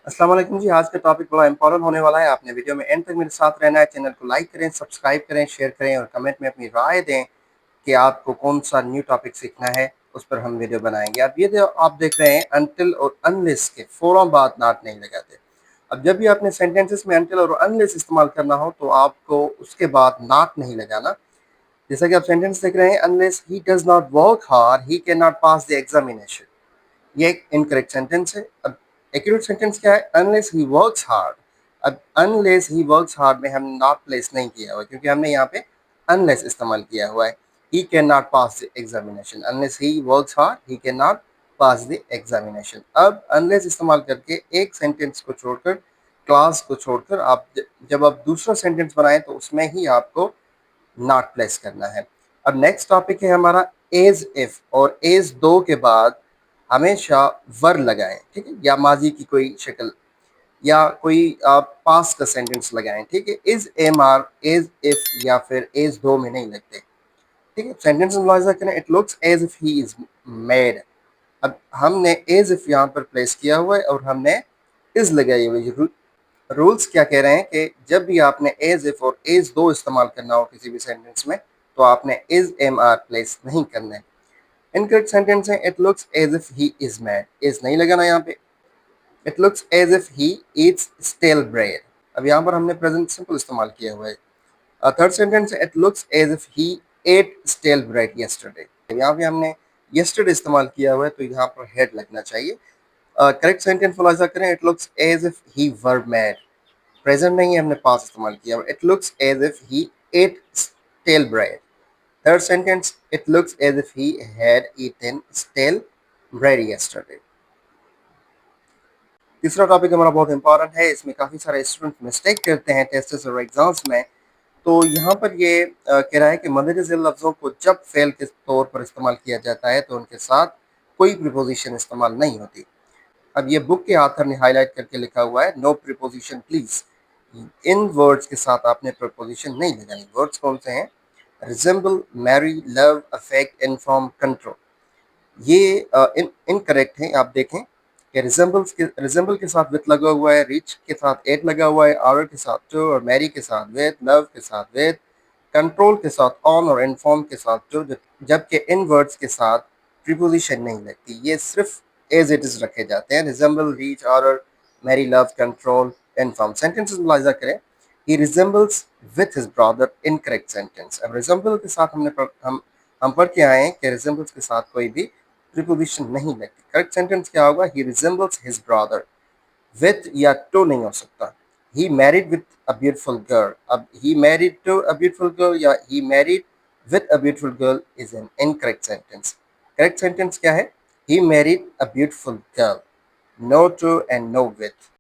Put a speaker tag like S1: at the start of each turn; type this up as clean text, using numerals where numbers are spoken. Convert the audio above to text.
S1: अस्सलाम वालेकुम जी। आज का टॉपिक बड़ा इंपॉर्टेंट होने वाला है। आपने वीडियो में एंड तक मेरे साथ रहना है। चैनल को लाइक करें, सब्सक्राइब करें, शेयर करें और कमेंट में अपनी राय दें कि आपको कौन-सा न्यू टॉपिक सीखना है, उस पर हम वीडियो बनाएँगे। अब ये जो आप देख रहे हैं अनटिल और अनलेस के फ़ौरन बाद नॉट नहीं लगाते। अब जब भी आपने सेंटेंसेस में अनटिल और अनलेस इस्तेमाल करना हो तो आपको उसके बाद नॉट नहीं लगाना। जैसा कि आप सेंटेंस देख रहे हैं, unless he does not work hard, he can not pass the examination. ये एक इनकरेक्ट सेंटेंस है। अब एक्यूरेट सेंटेंस क्या है? Unless he works hard. अब अनलेस ही वर्क्स हार्ड में हम नॉट प्लेस नहीं किया हुआ है क्योंकि हमने यहाँ पे अनलेस इस्तेमाल किया हुआ है। He can not pass the examination. Unless he works hard he can not pass the examination. अब अनलेस इस्तेमाल करके एक सेंटेंस को छोड़कर, क्लास को छोड़कर आप जब आप दूसरा सेंटेंस बनाएं तो उसमें ही आपको नॉट प्लेस करना है। अब नेक्स्ट टॉपिक है हमारा एज इफ। और एज दो के बाद हमेशा वर लगाएं, ठीक है, या माजी की कोई शक्ल या कोई आप पास का सेंटेंस लगाएं, ठीक है। Is M R, as if या फिर एज दो में नहीं लगते, ठीक है। सेंटेंस मुलाहिजा करें, it looks as if he is made. अब हमने एज इफ यहाँ पर प्लेस किया हुआ है और हमने इज लगाई हुई है। रूल्स क्या कह रहे हैं कि जब भी आपने एज इफ और एज दो इस्तेमाल करना हो किसी भी सेंटेंस में तो आपने इज एम आर प्लेस नहीं करना है। इनकरेक्ट सेंटेंस है, it looks as if he is mad. Is नहीं लगाना यहाँ पे। It looks as if he eats stale bread. अब यहाँ पर हमने प्रेजेंट सिंपल इस्तेमाल किया हुआ है। थर्ड सेंटेंस है, it looks as if he ate stale bread yesterday. यहाँ पे हमने यस्टरडे इस्तेमाल किया हुआ है तो यहाँ पर हेड लगना चाहिए। करेक्ट सेंटेंस मुलाजा करें, it looks as if he were mad. Present नहीं है, हमने पास इस्तेमाल किया हुआ। It looks as if he ate stale bread. Third sentence, it looks as if he had eaten stale bread yesterday. तीसरा topic हमारा बहुत इंपॉर्टेंट है। इसमें काफ़ी सारे स्टूडेंट मिस्टेक करते हैं टेस्ट और एग्जाम्स में। तो यहाँ पर ये कह रहा है कि मंदरजा झेल लफ्ज़ों को जब फेल के तौर पर इस्तेमाल किया जाता है तो उनके साथ कोई प्रीपोजिशन इस्तेमाल नहीं होती। अब ये बुक के आथर ने हाईलाइट करके लिखा हुआ है, नो प्रीपोजिशन प्लीज। इन वर्ड्स के साथ आपने प्रीपोजिशन नहीं लगानी। वर्ड्स कौन से हैं? Resemble, marry, love, affect, inform, control. ये इनकरेक्ट है। आप देखें कि रिजेंबल के साथ विथ लगा हुआ है, रिच के साथ एट लगा हुआ है, आवर के साथ टू और मैरी के साथ विथ, लव के साथ विथ, कंट्रोल के साथ ऑन और इन्फॉर्म के साथ टू, जबकि इन वर्ड्स के साथ प्रीपोजिशन नहीं लगती। ये सिर्फ एज इट इज रखे जाते हैं। रिजेंबल, रीच, आवर, marry, love, control, inform. Sentences मुलाहिजा करें, he resembles with his brother। Incorrect sentence. अब रिजेंबल के साथ हम पढ़ के आए हैं कि रिजेंबल्स के साथ कोई भी प्रीपोजिशन नहीं लगती। करेक्ट सेंटेंस क्या होगा? He resembles his brother. With या टू नहीं हो सकता। He married with a beautiful girl. अब he married to a beautiful girl या he married with a beautiful girl is an incorrect sentence. Correct sentence क्या है? He married a beautiful girl. No to and no with.